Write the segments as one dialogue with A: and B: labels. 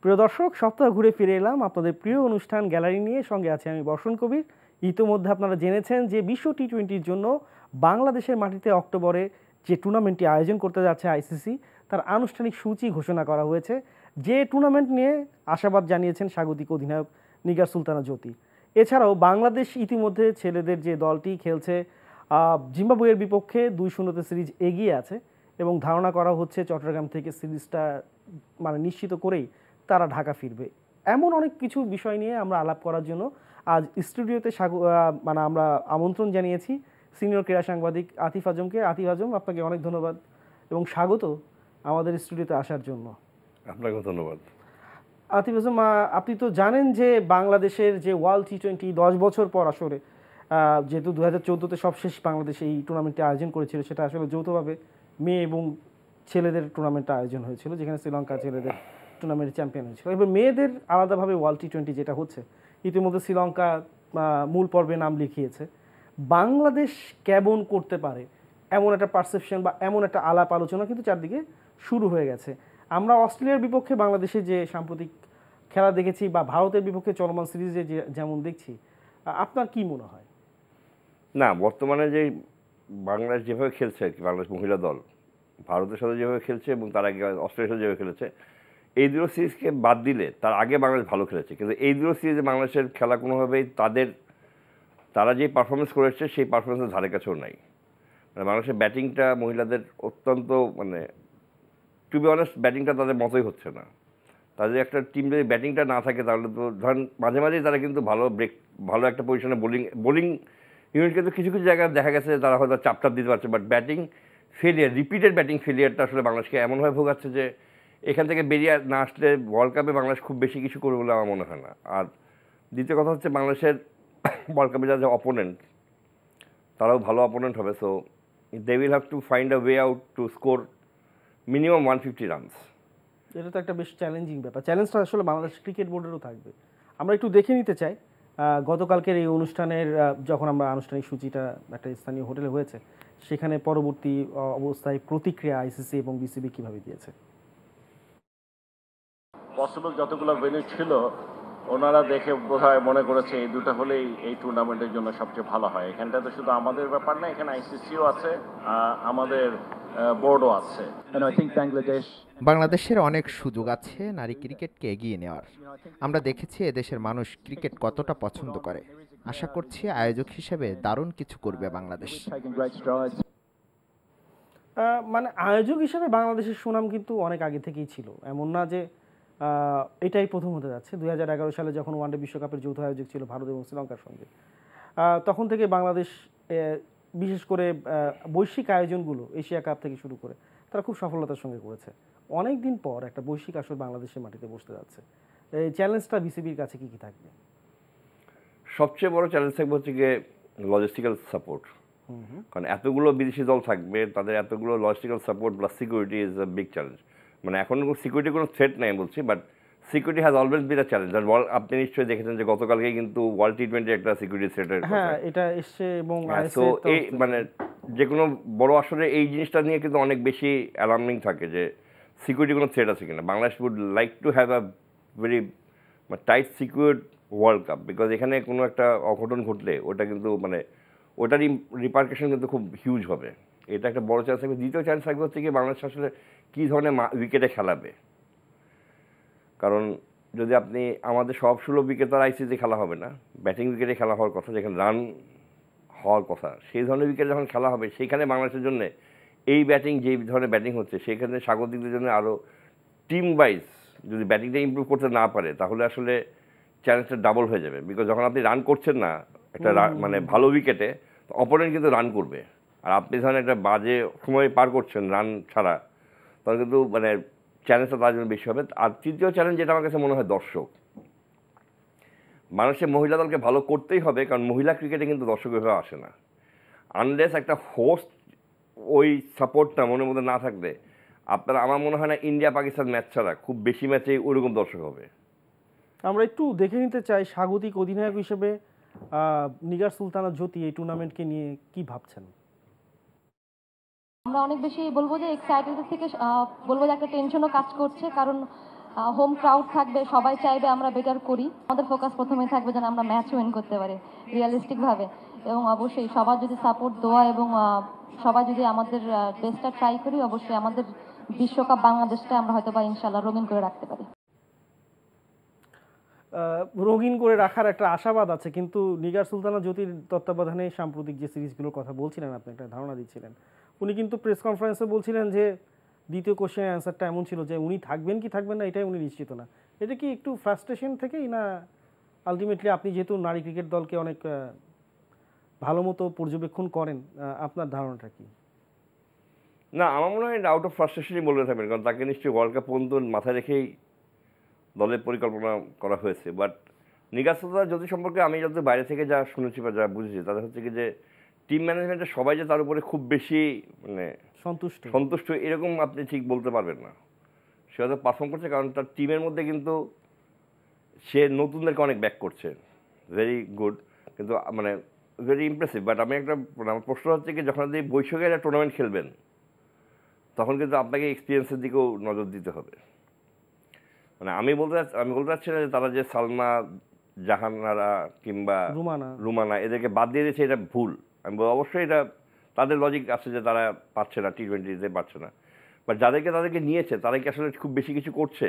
A: প্রিয় দর্শক, সপ্তাহ ঘুরে ফিরে এলাম আপনাদের প্রিয় অনুষ্ঠান গ্যালারি নিয়ে। সঙ্গে আছে আমি বর্ষণ কবির। ইতিমধ্যে আপনারা জেনেছেন যে বিশ্ব টি-20-র জন্য বাংলাদেশের মাটিতে অক্টোবরে যে টুর্নামেন্টটি আয়োজন করতে যাচ্ছে আইসিসি, তার আনুষ্ঠানিক সূচি ঘোষণা করা হয়েছে। যে টুর্নামেন্ট নিয়ে আশাবাদ জানিয়েছেন স্বাগতিক অধিনায়ক নিগার সুলতানা জ্যোতি। এছাড়াও বাংলাদেশ ইতিমধ্যে ছেলেদের যে দলটি খেলছে জিম্বাবুয়ের বিপক্ষে 2-0 সিরিজ এগিয়ে আছে এবং ধারণা করা হচ্ছে চট্টগ্রাম থেকে সিরিজটা নিশ্চিত করেই তারা ঢাকা ফিরবে। এমন অনেক কিছু বিষয় নিয়ে আমরা আলাপ করার জন্য আজ স্টুডিওতে আমরা আমন্ত্রণ জানিয়েছি সিনিয়র ক্রীড়া সাংবাদিক আতিফ আজমকে। আতিফ আজম, আপনাকে অনেক ধন্যবাদ এবং স্বাগত আমাদের স্টুডিওতে আসার জন্য।
B: আপনাকে ধন্যবাদ।
A: আতিফ আজম, আপনি তো জানেন যে বাংলাদেশের যে ওয়ার্ল্ড টি-20 10 বছর পর আসলে যেহেতু 2014-তে সবশেষ বাংলাদেশ এই টুর্নামেন্টটি আয়োজন করেছিল, সেটা আসলে যৌথভাবে মেয়ে এবং ছেলেদের টুর্নামেন্টটা আয়োজন হয়েছিল, যেখানে শ্রীলঙ্কা ছেলেদের টুর্নামেন্ট চ্যাম্পিয়ন হয়েছিল। এবার মেয়েদের আলাদাভাবে ওয়ার্ল্ড টি-20 যেটা হচ্ছে, ইতিমধ্যে শ্রীলঙ্কা মূল পর্বে নাম লিখিয়েছে। বাংলাদেশ কেমন করতে পারে এমন একটা পারসেপশন বা এমন একটা আলাপ আলোচনা কিন্তু চারদিকে শুরু হয়ে গেছে। আমরা অস্ট্রেলিয়ার বিপক্ষে বাংলাদেশে যে সাম্প্রতিক খেলা দেখেছি বা ভারতের বিপক্ষে চলমান সিরিজে যেমন দেখছি, আপনার কি মনে হয়?
B: না, বর্তমানে যে বাংলাদেশ যেভাবে খেলছে আর কি, বাংলাদেশ মহিলা দল ভারতের সাথে যেভাবে খেলছে এবং তার আগে অস্ট্রেলিয়ার সাথে যেভাবে খেলেছে, এই দুটো সিরিজকে বাদ দিলে তার আগে বাংলাদেশ ভালো খেলেছে। কিন্তু এই দুটো সিরিজে বাংলাদেশের খেলা কোনোভাবেই তারা যে পারফরমেন্স করেছে সেই পারফরমেন্সের ধারে কাছেও নাই। বাংলাদেশের ব্যাটিংটা মহিলাদের অত্যন্ত টু বি অনেস্ট ব্যাটিংটা তাদের মতোই হচ্ছে না। তাদের একটা টিম যদি ব্যাটিংটা না থাকে তাহলে তো ধরেন মাঝে মাঝেই তারা কিন্তু ভালো একটা পজিশনে বোলিং ইউনিট কিন্তু কিছু কিছু জায়গায় দেখা গেছে তারা হয়তো চাপটাপ দিতে পারছে, বাট ব্যাটিং রিপিটেড ব্যাটিং ফেলিয়ারটা আসলে বাংলাদেশকে এমনভাবে ভোগাচ্ছে যে এখান থেকে বেরিয়ে না আসলে ওয়ার্ল্ড কাপে বাংলাদেশ খুব বেশি কিছু করবে বলে আমার মনে হয় না। আর দ্বিতীয় কথা হচ্ছে, বাংলাদেশের ওয়ার্ল্ড কাপে যারা অপোনেন্ট তারাও ভালো অপোনেন্ট হবে। So they will have to find a way out to score minimum 150 runs.
A: এটা তো একটা বেশ চ্যালেঞ্জিং ব্যাপার। চ্যালেঞ্জটা আসলে বাংলাদেশ ক্রিকেট বোর্ডেরও থাকবে। আমরা একটু দেখে নিতে চাই গতকালকের এই অনুষ্ঠানের, যখন আমরা আনুষ্ঠানিক সূচিটা একটা স্থানীয় হোটেলে হয়েছে, সেখানে পরবর্তী অবস্থায় প্রতিক্রিয়া আইসিসি এবং বিসিবি কিভাবে দিয়েছে।
C: পসিবল যতগুলো ভেন্যু ছিল ওনারা দেখে বোধহয় মনে করেছে এই দুটো হলেই এই টুর্নামেন্টের জন্য সবচেয়ে ভালো হয়। এখানটা তো শুধু আমাদের ব্যাপার না, এখানে আইসিসিও আছে, আমাদের বোর্ডও আছে।
D: বাংলাদেশের অনেক সুযোগ আছে নারী ক্রিকেটকে এগিয়ে নেওয়ার। আমরা দেখেছি এদেশের মানুষ ক্রিকেট কতটা পছন্দ করে। আশা করছি আয়োজক হিসেবে দারুণ কিছু করবে বাংলাদেশ।
A: আয়োজক হিসেবে বাংলাদেশের সুনাম কিন্তু অনেক আগে থেকেই ছিল, এমন না যে এটাই প্রথম হতে যাচ্ছে। 2011 সালে যখন ওয়ানডে বিশ্বকাপের যৌথ আয়োজক ছিল ভারত এবং শ্রীলঙ্কার সঙ্গে, তখন থেকে বাংলাদেশ বিশেষ করে বৈশ্বিক আয়োজনগুলো এশিয়া কাপ থেকে শুরু করে তারা খুব সফলতার সঙ্গে করেছে। অনেক দিন পর একটা বৈশ্বিক আসর বাংলাদেশের মাটিতে বসতে যাচ্ছে। এই চ্যালেঞ্জটা বিসিবির কাছে কি থাকবে?
B: সবচেয়ে বড় চ্যালেঞ্জ থাকবে হচ্ছে গিয়ে লজিস্টিক্যাল সাপোর্ট। কারণ এতগুলো বিদেশি দল থাকবে, তাদের এতগুলো logistical support plus security is a big challenge. এখন সিকিউরিটি কোনো থ্রেট নেই বলছি, but security has always been a challenge. আর আপনি নিশ্চয়ই দেখেছেন যে গতকালকেই কিন্তু ওয়ার্ল্ড টি-20 একটা সিকিউরিটি থ্রেটের
A: এটা এসছে এবং
B: এই যে কোনো বড় আসরে এই জিনিসটা নিয়ে কিন্তু অনেক বেশি অ্যালার্মিং থাকে যে সিকিউরিটি কোনো থ্রেট আছে কিনা। Bangladesh would like to have a very tight secured world cup, because এখানে কোনো একটা অঘটন ঘটলে ওটা কিন্তু ওটার রিপারকেশন কিন্তু খুব হিউজ হবে। এটা একটা বড় চ্যালেঞ্জ থাকবে। দ্বিতীয় চ্যালেঞ্জ থাকবে হচ্ছে কি বাংলাদেশ আসলে কী ধরনের উইকেটে খেলাবে। কারণ যদি আপনি আমাদের সব 16 উইকেট তো আইসিসিতে খেলা হবে না, ব্যাটিং উইকেটে খেলা হওয়ার কথা, যেখানে রান হওয়ার কথা, সেই ধরনের উইকেটে যখন খেলা হবে সেইখানে বাংলাদেশের জন্য এই ব্যাটিং যেই ধরনের ব্যাটিং হচ্ছে সেখানে স্বাগতিকদের জন্য আরও টিম ওয়াইজ যদি ব্যাটিংটা ইমপ্রুভ করতে না পারে তাহলে আসলে চ্যালেঞ্জটা ডাবল হয়ে যাবে। বিকজ যখন আপনি রান করছেন না একটা ভালো উইকেটে, অপোনেন্ট কিন্তু রান করবে, আর আপনি ধরেন একটা বাজে সময় পার করছেন রান ছাড়া, তখন কিন্তু চ্যালেঞ্জটা তার জন্য বেশি হবে। আর তৃতীয় চ্যালেঞ্জ যেটা আমার কাছে মনে হয় দর্শক। মানুষের মহিলা দলকে ভালো করতেই হবে, কারণ মহিলা ক্রিকেটে কিন্তু দর্শক এভাবে আসে না। আনলেস একটা হোস্ট ওই সাপোর্টটা মনের মধ্যে না থাকলে আমার মনে হয় না ইন্ডিয়া পাকিস্তান ম্যাচ ছাড়া খুব বেশি ম্যাচেই ওইরকম দর্শক হবে।
A: আমরা একটু দেখে নিতে চাই স্বাগতিক অধিনায়ক হিসেবে নিগার সুলতানা জ্যোতি এই টুর্নামেন্টকে নিয়ে কি ভাবছেন।
E: আমরা অনেক বেশি বলবো যে এক্সাইটেড থেকে বলবো যে একটা টেনশনও কাজ করছে, কারণ হোম ক্রাউড থাকবে, সবাই চাইবে আমরা বেটার করি। আমাদের ফোকাস প্রথমে থাকবে যেন আমরা ম্যাচ উইন করতে পারি রিয়েলিস্টিক ভাবে, এবং অবশ্যই সবার যদি সাপোর্ট দেওয়া এবং সবাই যদি আমাদের বেস্টটা ট্রাই করি, অবশ্যই আমাদের বিশ্বকাপ বাংলাদেশটা আমরা হয়তো বা ইনশাল্লাহ রঙিন করে রাখতে পারি।
A: রঙিন করে রাখার একটা আশাবাদ আছে, কিন্তু নিগার সুলতানা জ্যোতির তত্ত্বাবধানে সাম্প্রতিক যে সিরিজগুলোর কথা বলছিলেন, আপনি একটা ধারণা দিচ্ছিলেন, উনি কিন্তু প্রেস কনফারেন্সে বলছিলেন যে দ্বিতীয় কোশ্চেনের অ্যান্সারটা এমন ছিল যে উনি থাকবেন কি থাকবেন না এটাই উনি নিশ্চিত না। এটা কি একটু ফ্রাস্ট্রেশন থেকেই, না আলটিমেটলি আপনি যেহেতু নারী ক্রিকেট দলকে অনেক ভালো মতো পর্যবেক্ষণ করেন, আপনার ধারণাটা কি?
B: না, আমার মনে হয় আউট অফ ফ্রাস্ট্রেশনই বলে থাকবেন, কারণ তাকে নিশ্চয়ই ওয়ার্ল্ড কাপ পর্যন্ত মাথায় রেখেই দলের পরিকল্পনা করা হয়েছে। বাট নিগার সুলতানা জ্যোতি সম্পর্কে আমি যত বাইরে থেকে যা শুনেছি বা যা বুঝেছি, তাদের হচ্ছে কি যে টিম ম্যানেজমেন্টের সবাই যে তার উপরে খুব বেশি মানে সন্তুষ্ট এরকম আপনি ঠিক বলতে পারবেন না। সে হয়তো পারফর্ম করছে কারণ তার টিমের মধ্যে কিন্তু সে নতুনদেরকে অনেক ব্যাক করছে, ভেরি গুড, কিন্তু মানে ভেরি ইমপ্রেসিভ। বাট আমি একটা আমার প্রশ্ন হচ্ছে কি, যখন আপনি বৈশাখে একটা টুর্নামেন্ট খেলবেন তখন কিন্তু আপনাকে এক্সপিরিয়েন্সের দিকেও নজর দিতে হবে। মানে আমি বলতে চাচ্ছি না যে তারা যে সালমা জাহানারা কিংবা রুমানা এদেরকে বাদ দিয়ে দিয়েছে এটা ভুল। আমি বলবো অবশ্যই এটা তাদের লজিক আছে যে তারা পাচ্ছে না, টি-20 পাচ্ছে না, বাট তাদেরকে নিয়েছে তারা কি আসলে খুব বেশি কিছু করছে?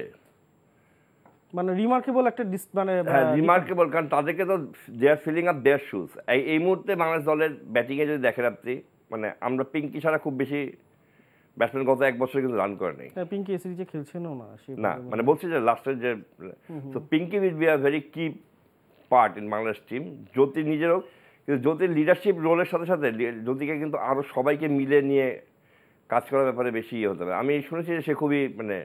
A: মানে রিমার্কেবল একটা
B: রিমার্কেবল, কারণ তাদেরকে তো দে are filling up there shoes. এই মুহূর্তে বাংলাদেশ দলের ব্যাটিংয়ে যদি দেখেন আপনি, মানে আমরা পিঙ্কি ছাড়া খুব বেশি ব্যাটসম্যান গত এক বছর কিন্তু রান করে নেই।
A: পিঙ্কি এই সিরিজে খেলছেনও
B: না, মানে বলছি যে লাস্টের যে তো Pinky will be a very key part in Bangladesh team. Jyoti নিজেরও, কিন্তু জ্যোতির লিডারশিপ রোলের সাথে সাথে জ্যোতিকে কিন্তু আরও সবাইকে মিলে নিয়ে কাজ করার ব্যাপারে বেশি ইয়ে হতে হবে। আমি শুনেছি যে সে খুবই মানে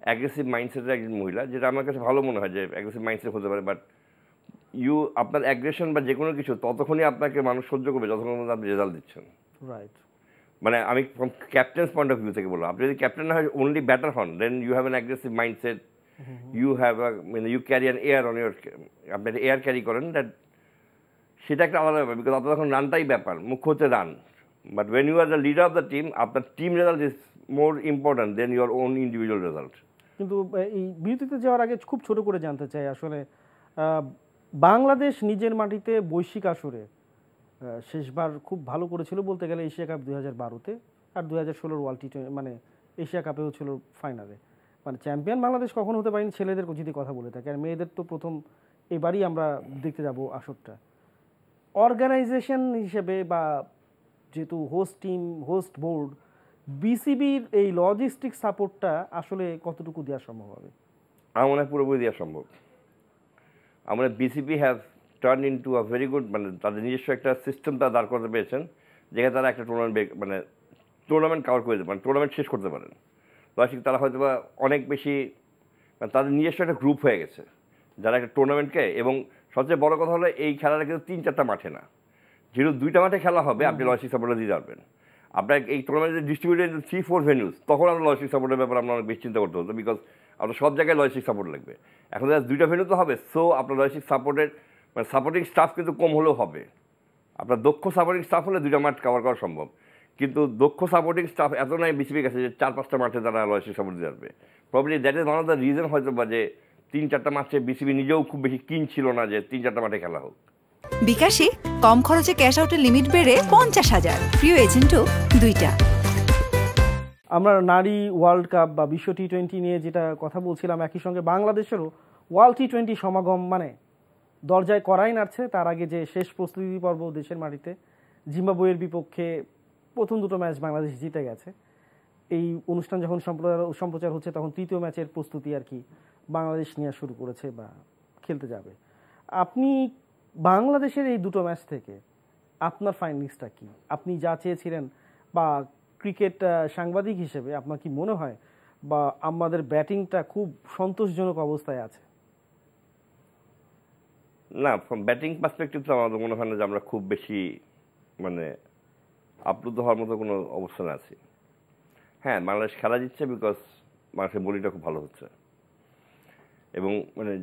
B: অ্যাগ্রেসিভ মাইন্ডসেটের একজন মহিলা, যেটা আমার কাছে ভালো মনে হয় যে অ্যাগ্রেসিভ মাইন্ডসেট হতে পারে। বাট আপনার অ্যাগ্রেশন বা যে কোনো কিছু ততক্ষণই আপনাকে মানুষ সহ্য করবে যতক্ষণ পর্যন্ত আপনি রেজাল্ট দিচ্ছেন।
A: রাইট।
B: মানে আমি from captain's point of view থেকে বললাম, আপনি যদি ক্যাপ্টেন না হয় অনলি ব্যাটার হন, then you have an aggressive mindset, you have মানে you carry an air on your, আপনি একটা এয়ার ক্যারি করেন, দ্যাট সেটা একটা আলাদা ব্যাপার, বিকজ আপনার তখন রানটাই ব্যাপার, মুখ্য হচ্ছে run. But when you are the leader of the team, আপনার team result is more important than your own individual result.
A: কিন্তু এই বিরতিতে যাওয়ার আগে খুব ছোট করে জানতে চাই, আসলে বাংলাদেশ নিজের মাটিতে বৈশ্বিক আসরে শেষবার খুব ভালো করেছিল বলতে গেলে এশিয়া কাপ 2012-তে, আর 2016 ওয়ার্ল্ড টি20 মানে এশিয়া কাপেও ছিল ফাইনালে। মানে চ্যাম্পিয়ন বাংলাদেশ কখন হতে পারেনি ছেলেদের যদি কথা বলে থাকি, আর মেয়েদের তো প্রথম এবারই আমরা দেখতে যাব আসরটা। অর্গানাইজেশন হিসেবে বা যেহেতু হোস্ট টিম, হোস্ট বোর্ড, বিসিবির এই লজিস্টিক সাপোর্টটা আসলে কতটুকু দেওয়া সম্ভব হবে?
B: আমার মনে হয় পুরোপুরি দেওয়া সম্ভব। আমরা BCB have turn into a very good, মানে তাদের নিজস্ব একটা সিস্টেম তারা দাঁড় করতে পেরেছেন, যেখানে তারা একটা টুর্নামেন্ট কাভার করে দেবে, মানে টুর্নামেন্ট শেষ করতে পারেন। লজিক তারা হয়তো বা অনেক বেশি, মানে তাদের নিজস্ব একটা গ্রুপ হয়ে গেছে যারা একটা টুর্নামেন্টকে, এবং সবচেয়ে বড় কথা হলো এই খেলাটা কিন্তু 3-4টা মাঠে না, যেহেতু 2টা মাঠে খেলা হবে, আপনি লজিস্টিক সাপোর্টটা দিতে পারবেন। আপনার এই টুর্নামেন্টে ডিস্ট্রিবিউটেড 3-4 ভেন্যুজ, তখন আমরা লজিস্টিক সাপোর্টের ব্যাপারে আমরা অনেক বেশি চিন্তা করতে হতো, বিকজ আপনার সব জায়গায় লজিস্টিক সাপোর্ট লাগবে। এখন 2টা ভেন্যু তো হবে, সো আপনার লজিস্টিক সাপোর্টের মানে সাপোর্টিং স্টাফ কিন্তু কম হলেও হবে। আপনার দক্ষ সাপোর্টিং স্টাফ হলে 2টা মাঠ কভার করা সম্ভব, কিন্তু দক্ষ সাপোর্টিং স্টাফ এত নাই বিসিবির কাছে যে 4-5টা মাঠে তারা লজিস্টিক সাপোর্ট দিতে পারবে। Probably that is one of the reason হয়তো বা যে 3-4টা মাঠে বিসিবি নিজেও খুব বেশি কিন ছিল না যে 3-4টা মাঠে খেলা হোক।
F: বিকাশে কম খরচে ক্যাশ আউটের লিমিট বেড়ে 50,000, প্রিয় এজেন্টও 2টা।
A: আমরা নারী ওয়ার্ল্ড কাপ বা বিশ্ব টি20 নিয়ে যেটা কথা বলছিলাম, একই সঙ্গে বাংলাদেশেরও ওয়ার্ল্ড টি20 সমাগম মানে দরজায় করাই নাড়ছে। তার আগে যে শেষ প্রস্তুতি পর্ব দেশের মাটিতে জিম্বাবুয়ের বিপক্ষে প্রথম 2টো ম্যাচ বাংলাদেশ জিতে গেছে। এই অনুষ্ঠান যখন সম্প্রচার হচ্ছে তখন 3য় ম্যাচের প্রস্তুতি আর কি বাংলাদেশ নিয়ে শুরু করেছে বা খেলতে যাবে। আপনি বাংলাদেশের এই 2টো ম্যাচ থেকে আপনার ফাইন্ডিংসটা কি? আপনি যা চেয়েছিলেন বা ক্রিকেট সাংবাদিক হিসেবে আপনার কি মনে হয় বা আমাদের ব্যাটিংটা খুব সন্তোষজনক অবস্থায় আছে?
B: না, ফ্রম ব্যাটিং পার্সপেক্টিভ তো আমাদের মনে হয় না যে আমরা খুব বেশি মানে আপ্লুত হওয়ার মতো কোনো অবস্থানে আছি। হ্যাঁ, বাংলাদেশ খেলা জিতছে বিকজ বাংলাদেশের বোলিংটা খুব ভালো হচ্ছে, এবং মানে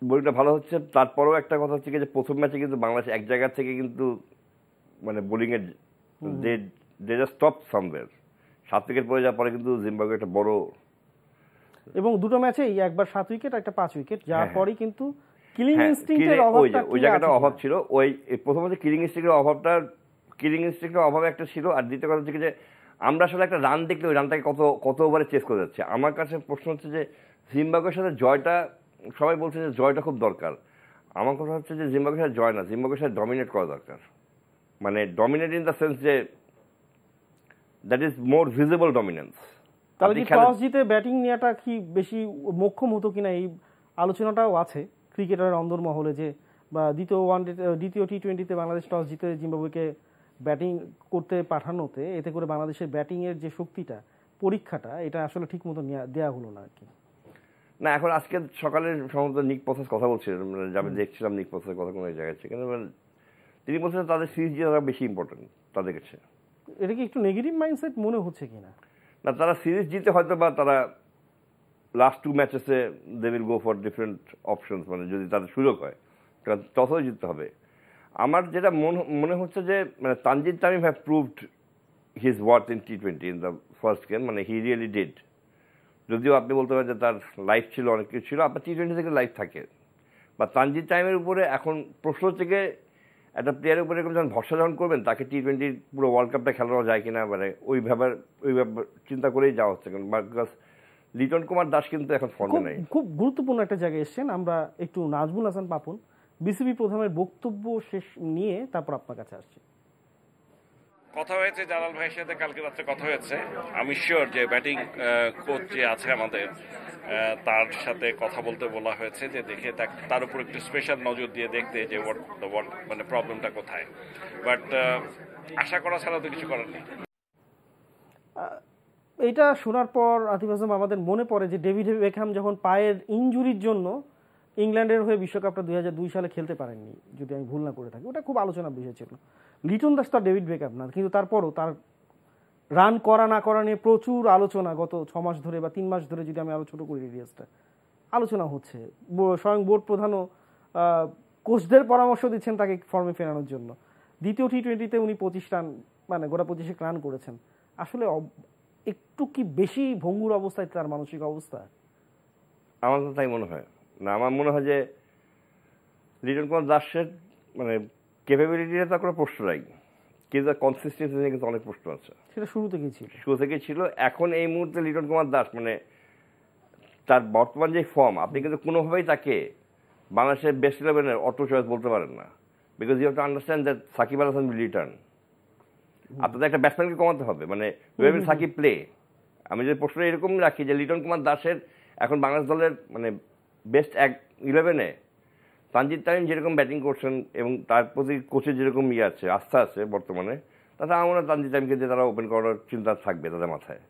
B: বোলিংটা ভালো হচ্ছে। তারপরেও একটা কথা হচ্ছে যে প্রথম ম্যাচে কিন্তু বাংলাদেশ এক জায়গা থেকে কিন্তু মানে বোলিংয়ের they just stop somewhere. 7 wicket পরে যাওয়ার পরে কিন্তু জিম্বাবুয়ে একটা বড়
A: এবং দুটো ম্যাচেই একবার 7 উইকেট একটা 5 উইকেট, যার পরেই কিন্তু কিলিং
B: হ্যাঁ,
A: ইনস্টিংক্টের অভাবটা
B: ওই জায়গাটা অভাব ছিল। ওই প্রথমত কিলিং ইনস্টিংক্টের অভাব একটা ছিল, আর দ্বিতীয় কথা হচ্ছে যে আমরা আসলে একটা রান দেখলে ওই রানটাকে কত ওভারে চেস করে যাচ্ছে। আমার কাছে প্রশ্ন হচ্ছে যে জিম্বাবুয়ের সাথে জয়টা, সবাই বলছে যে জয়টা খুব দরকার। আমার কথা হচ্ছে যে জিম্বাবুয়ের সাথে জয় না, জিম্বাবুয়ের সাথে ডমিনেট করা দরকার। মানে ডমিনেট ইন দ্য সেন্স যে that is more visible dominance.
A: তাহলে কি টস জিতে ব্যাটিং নেওয়াটা কি বেশি মোক্ষম হতো কিনা, এই আলোচনাটাও আছে ক্রিকেটারের অন্দরমহলে, যে বা দ্বিতীয় টি-20তে বাংলাদেশ টস জিতে জিম্বাবুয়েকে ব্যাটিং করতে পাঠানোতে এতে করে বাংলাদেশের ব্যাটিংয়ের যে শক্তিটা, পরীক্ষাটা, এটা আসলে ঠিক মতো দেওয়া হলো না আর কি।
B: না, এখন আজকে সকালে সম্ভবত নিক পথের কথা বলছিলেন, আমি দেখছিলাম নিক পথের কথা কোনো জায়গায়, সেখানে তিনি বলছেন তাদের সিরিজ জেতাটা বেশি ইম্পর্টেন্ট তাদের কাছে।
A: এটা কি একটু নেগেটিভ মাইন্ডসেট মনে হচ্ছে কিনা?
B: না, তারা সিরিজ জিতে হয়তো বা তারা লাস্ট 2 ম্যাচেসে they will go for different options, মানে যদি তাদের সুযোগ হয়, কারণ টসও জিততে হবে। আমার যেটা মনে হচ্ছে যে মানে Tanzid Tamim have proved his worth in টি-20 ইন দ্য ফার্স্ট গেম, মানে হি রিয়েলি ডিড। যদিও আপনি বলতে পারেন যে তার লাইফ ছিল, অনেক কিছু ছিল, আপনার টি-20 থেকে লাইফ থাকে, বা তানজিদ তামিমের উপরে এখন প্রশ্ন থেকে একটা প্লেয়ারের উপরে যখন ভরসা যখন করবেন, তাকে টি-20 পুরো ওয়ার্ল্ড কাপটা খেলানো যায় কিনা, মানে ওই ব্যাপার চিন্তা করেই যাওয়া হচ্ছে। কারণ বিকজ লিটন কুমার দাস কিন্তু এখন ফর্মে নেই।
A: খুব গুরুত্বপূর্ণ একটা জায়গায় এসেছেন, আমরা একটু নাজমুল হাসান পাপন বিসিবি প্রধানের বক্তব্য শেষ নিয়ে তারপর আপনার কাছে আসছি।
G: কথা হয়েছে জালাল ভাইয়ের সাথে, কালকে রাত্রে কথা হয়েছে। আমি শিওর যে ব্যাটিং কোচ যে আছে আমাদের, তার সাথে কথা বলতে বলা হয়েছে, যে দেখে তার উপর একটু স্পেশাল নজর দিয়ে দেখতে যে মানে প্রবলেমটা কোথায়। বাট আশা করা ছাড়া তো কিছু করার নেই।
A: এইটা শোনার পর আতিফ আজম আমাদের মনে পড়ে যে ডেভিড বেকহ্যাম যখন পায়ের ইনজুরির জন্য ইংল্যান্ডের হয়ে বিশ্বকাপটা 2002 সালে খেলতে পারেননি, যদি আমি ভুল না করে থাকি, ওটা খুব আলোচনার বিষয় ছিল। লিটন দাস তার ডেভিড বেকহ্যাম না, কিন্তু তারপরও তার রান করা না করা নিয়ে প্রচুর আলোচনা গত 6 মাস ধরে বা 3 মাস ধরে, যদি আমি আলোচনা করি রেডিয়াসটা, আলোচনা হচ্ছে। স্বয়ং বোর্ড প্রধানও কোচদের পরামর্শ দিচ্ছেন তাকে ফর্মে ফেরানোর জন্য। দ্বিতীয় টি-20তে উনি 25 রান, মানে গোটা 25 রান করেছেন। আসলে একটু কি বেশি ভঙ্গুর অবস্থায় তার মানসিক অবস্থা?
B: আমার তো তাই মনে হয় না। আমার মনে হয় যে লিটন কুমার দাসের মানে ক্যাপাবিলিটিটা তার কোনো প্রশ্ন নাই, কিন্তু কনসিস্টেন্সি নিয়ে কিন্তু অনেক প্রশ্ন আছে।
A: সেটা শুরু থেকেই ছিল। এখন এই মুহূর্তে লিটন কুমার দাস মানে তার বর্তমান যে ফর্ম, আপনি কিন্তু কোনোভাবেই তাকে বাংলাদেশের বেস্ট 11-এর অটো চয়েস বলতে পারেন না, because you have to understand that Shakib Al Hasan will return. আপনাদের একটা ব্যাটসম্যানকে কমাতে হবে, মানে ওয়ে উইল সাকিব প্লে। আমি যদি প্রশ্ন এরকম রাখি যে লিটন কুমার দাসের এখন বাংলাদেশ দলের মানে বেস্ট 11-এ তানজিদ তামিম যেরকম ব্যাটিং করছেন এবং তার প্রতি কোচের যেরকম আছে, আস্থা আছে বর্তমানে, তাতে আমার মনে হয় তানজিদ তামিমকে দিয়ে তারা ওপেন করার চিন্তা থাকবে তাদের মাথায়।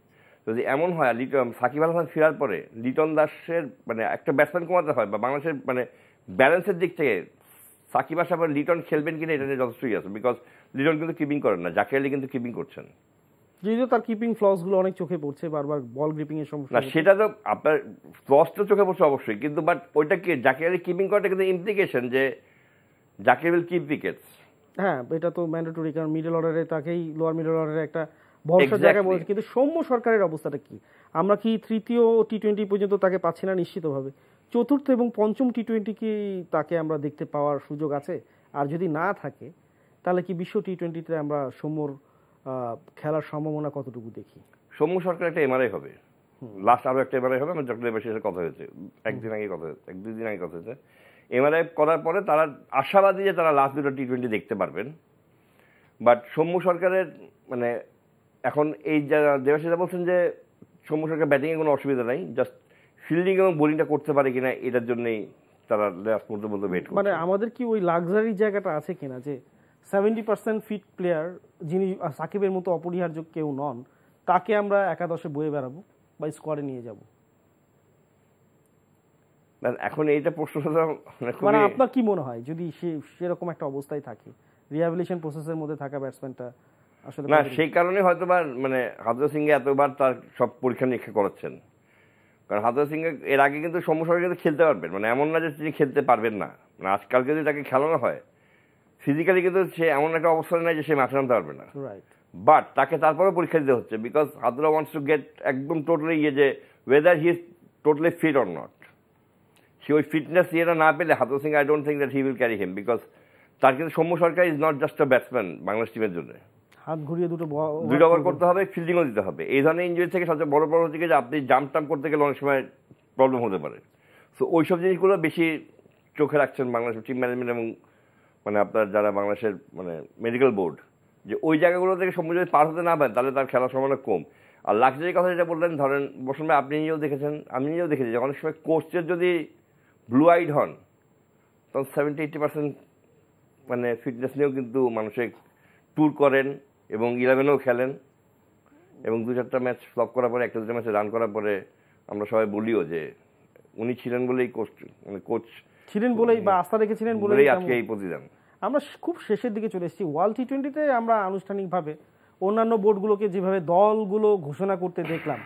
A: যদি এমন হয় সাকিব আল হাসান ফেরার পরে লিটন দাসের মানে একটা ব্যাটসম্যান কমাতে হয়, বা বাংলাদেশের মানে ব্যালেন্সের দিক থেকে সাকিব আসার পর লিটন খেলবেন কিনা এটা নিয়ে যথেষ্টই আছে, বিকজ লিটন কিন্তু কিপিং করেন না, জাকির আলী কিন্তু কিপিং করছেন। যদিও তার কিপিং ফ্লসগুলো অনেক চোখে পড়ছে, বারবার বল গ্রিপিং এর সমস্যা।
B: না, সেটা তো আপনার ফ্লস তো চোখে পড়ছে অবশ্যই, কিন্তু বাট ওইটা কি জাকির আলী কিপিং করাটা কিন্তু ইমপ্লিকেশন যে জাকির উইল কিপ উইকেটস।
A: হ্যাঁ, এটা তো ম্যান্ডেটরি, কারণ মিডল অর্ডারে তাকেই লোয়ার মিডল অর্ডারে একটা ভরসার জায়গা বলছে। কিন্তু সৌম্য সরকারের অবস্থাটা কি? আমরা কি তৃতীয় টি-20 পর্যন্ত তাকে পাচ্ছি না? নিশ্চিতভাবে চতুর্থ এবং পঞ্চম টি-20 কি তাকে আমরা দেখতে পাওয়ার সুযোগ আছে? আর যদি না থাকে তাহলে কি বিশ্ব টি-20তে আমরা সৌম্যর খেলার সম্ভাবনা কতটুকু দেখি?
B: সৌম্য সরকার একটা এমআরআই হবে, লাস্ট আরও একটা এমআরআই হবে। আমার ডক্টর বেশির কথা হয়েছে একদিন আগে, কথা হয়েছে 1-2 দিন আগে কথা হয়েছে। এমআরআই করার পরে তারা আশাবাদী যে তারা লাস্ট 2টা টি-20 দেখতে পারবেন। বাট সৌম্য সরকারের মানে এখন এই দেবাশিসা বলছেন যে সৌম্য সরকার ব্যাটিংয়ে কোনো অসুবিধা নাই, জাস্ট ফিল্ডিং এবং বোলিংটা করতে পারে কিনা এটার জন্যই তারা লাস্ট পর্যন্ত ওয়েট করছে।
A: মানে আমাদের কি ওই লাক্সারি জায়গাটা আছে কিনা যে 70% ফিট প্লেয়ার যিনি সাকিবের মতো অপরিহার্য কেউ নন, তাকে আমরা একাদশে বয়ে বেড়াবো বা স্কোয়াডে নিয়ে যাব?
B: এখন এইটা প্রশ্ন
A: মানে আপনার কি মনে হয় যদি সেরকম একটা অবস্থায় থাকে, রিহ্যাবিলিটেশন প্রসেসের মধ্যে থাকা ব্যাটসম্যানটা আসলে
B: না, সেই কারণে হয়তো বা মানে হাতুয়া সিংহে এতবার তার সব পরীক্ষা নিরীক্ষা করাচ্ছেন। কারণ হাতুয়া সিংহে এর আগে কিন্তু সৌম্য সরকার কিন্তু খেলতে পারবেন, মানে এমন না যে তিনি খেলতে পারবেন না। মানে আজকালকে যদি তাকে খেলানো হয় ফিজিক্যালি কিন্তু সে এমন একটা অবস্থায় নাই যে সে মাঠে নামতে পারবে না। বাট তাকে তারপরেও পরীক্ষা দিতে হচ্ছে, because Hathuru wants to get একদম টোটালি যে whether he is totally fit or not. সে ওই ফিটনেস ইয়েটা না পেলে Hathurusingha I don't think that he will carry him, because তার কিন্তু Soumya Sarkar is not just a batsman Bangladesh টিমের জন্য।
A: হাত ঘুরিয়ে দুটো
B: ওভার করতে হবে, ফিল্ডিংও দিতে হবে। এই ধরনের ইঞ্জুরি থেকে সবচেয়ে বড় হচ্ছে যে আপনি জাম্প টাম্প করতে গেলে অনেক সময় প্রবলেম হতে পারে। সো ওইসব জিনিসগুলো বেশি চোখে রাখছেন বাংলাদেশ টিম ম্যানেজমেন্ট এবং মানে আপনার যারা বাংলাদেশের মানে মেডিকেল বোর্ড, যে ওই জায়গাগুলো থেকে সৌম্য যদি পার হতে না পারেন তাহলে তার খেলার সম্ভাবনা কম। আর লাক্সারির কথা যেটা বললেন, ধরেন বসুন ভাই আপনি নিজেও দেখেছেন, আমি নিজেও দেখেছি যে অনেক সময় কোচের যদি ব্লু আইড হন তখন 70-80% মানে ফিটনেস নিয়েও কিন্তু মানুষের ট্যুর করেন এবং 11-এও খেলেন এবং 2-4টা ম্যাচ ফ্লপ করার পরে 1-2 ম্যাচে রান করার পরে আমরা সবাই বলিও যে উনি ছিলেন বলেই কোচ
A: ছিলেন বলেই বা আস্থা রেখেছিলেন বলেই
B: আজকে এই প্রতিদান।
A: আমরা খুব শেষের দিকে চলে এসেছি। ওয়ার্ল্ড টি20তে আমরা আনুষ্ঠানিকভাবে অন্যান্য বোর্ডগুলোকে যেভাবে দলগুলো ঘোষণা করতে দেখলাম,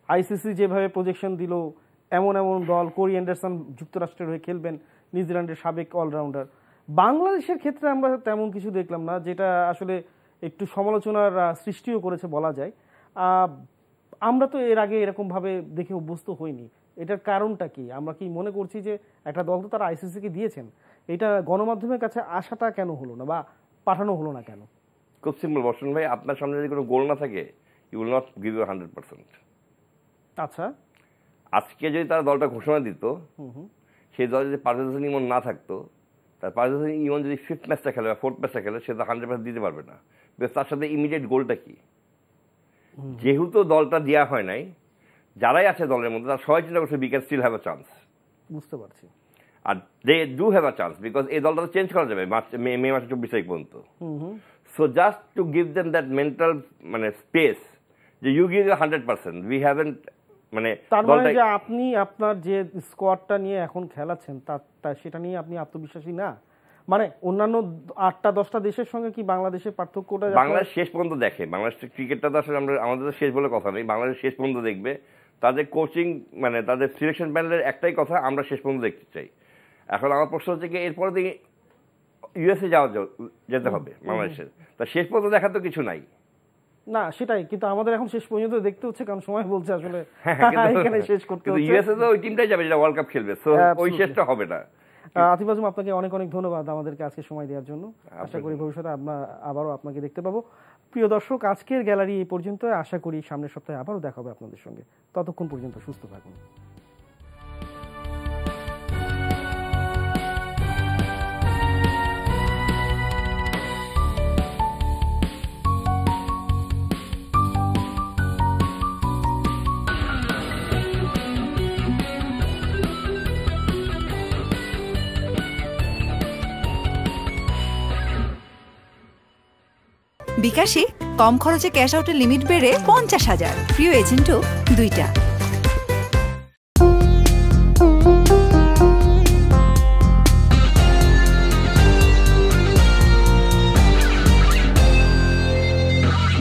A: আইসিসি যেভাবে প্রজেকশন দিল, এমন এমন দল, কোরি অ্যান্ডারসন যুক্তরাষ্ট্রের হয়ে খেলবেন, নিউজিল্যান্ডের সাবেক অলরাউন্ডার। বাংলাদেশের ক্ষেত্রে আমরা তেমন কিছু দেখলাম না, যেটা আসলে একটু সমালোচনার সৃষ্টিও করেছে বলা যায়। আমরা তো এর আগে এরকমভাবে দেখে অভ্যস্ত হইনি। এটার কারণটা কি? আমরা কি মনে করছি যে একটা দল তো তারা আইসিসিকে দিয়েছেন, এটা গণমাধ্যমের কাছে আসাটা কেন হলো না বা পাঠানো হলো না কেন?
B: খুব সিম্পল বর্ষণ ভাই, আপনার সামনে যদি কোনো গোল না থাকে you will not give you 100%।
A: আচ্ছা,
B: আজকে যদি তারা দলটা ঘোষণা দিত, সেই দলে যদি পারভেজ হোসেন ইমন না থাকতো, তার পারভেজ হোসেন ইমন যদি 5th ম্যাচটা খেলে বা 4th ম্যাচটা খেলে, সে তো 100% দিতে পারবে না। বিকজ তার সাথে ইমিডিয়েট গোলটা কি? যেহেতু দলটা দেওয়া হয় নাই, যারাই আছে দলের মধ্যে তারা সবাই চিন্তা করছে we can still have a chance.
A: বুঝতে পারছি।
B: আর they do have a chance because এই দলটা চেঞ্জ করা যাবে মে মাসের 24 তারিখ পর্যন্ত। So just to give them that mental মানে স্পেস যে ইউ গিভ 100%, উই হ্যাভেন্ট মানে
A: তার মানে যে আপনি আপনার যে স্কোয়াডটা নিয়ে এখন খেলাচ্ছেন তা সেটা নিয়ে আপনি আত্মবিশ্বাসী না? মানে অন্যান্য 8টা-10টা দেশের সঙ্গে কি বাংলাদেশের পার্থক্যটা?
B: বাংলাদেশ শেষ পর্যন্ত দেখে, বাংলাদেশ ক্রিকেটটা তো আসলে আমাদের শেষ বলে কথা নেই, বাংলাদেশ শেষ পর্যন্ত দেখবে। তাদের কোচিং মানে তাদের সিলেকশন প্যানেলের একটাই কথা, আমরা শেষ পর্যন্ত দেখতে চাই। এখন আমার প্রশ্ন হচ্ছে কি, এরপরে দিকে ইউএসএ যেতে হবে বাংলাদেশের, তা শেষ পর্যন্ত দেখার তো কিছু নাই
A: না। সেটাই, কিন্তু আমাদের এখন শেষ পর্যন্ত দেখতে হচ্ছে, কারণ সময় বলছে আসলে এখানে শেষ করতে হচ্ছে।
B: ইউএসএ তো ওই টিমটাই যাবে যেটা ওয়ার্ল্ড কাপ খেলবে, সো ওই শেষটা হবে না।
A: আতিফ আজম, আপনাকে অনেক অনেক ধন্যবাদ আমাদেরকে আজকে সময় দেওয়ার জন্য। আশা করি ভবিষ্যতে আবারও আপনাকে দেখতে পাবো। প্রিয় দর্শক, আজকের গ্যালারি এই পর্যন্ত। আশা করি সামনের সপ্তাহে আবারও দেখা হবে আপনাদের সঙ্গে। ততক্ষণ পর্যন্ত সুস্থ থাকুন।
F: বিকাশে কম খরচে ক্যাশ আউটের লিমিট বেড়ে 50,000, প্রিয় এজেন্টও 2টা।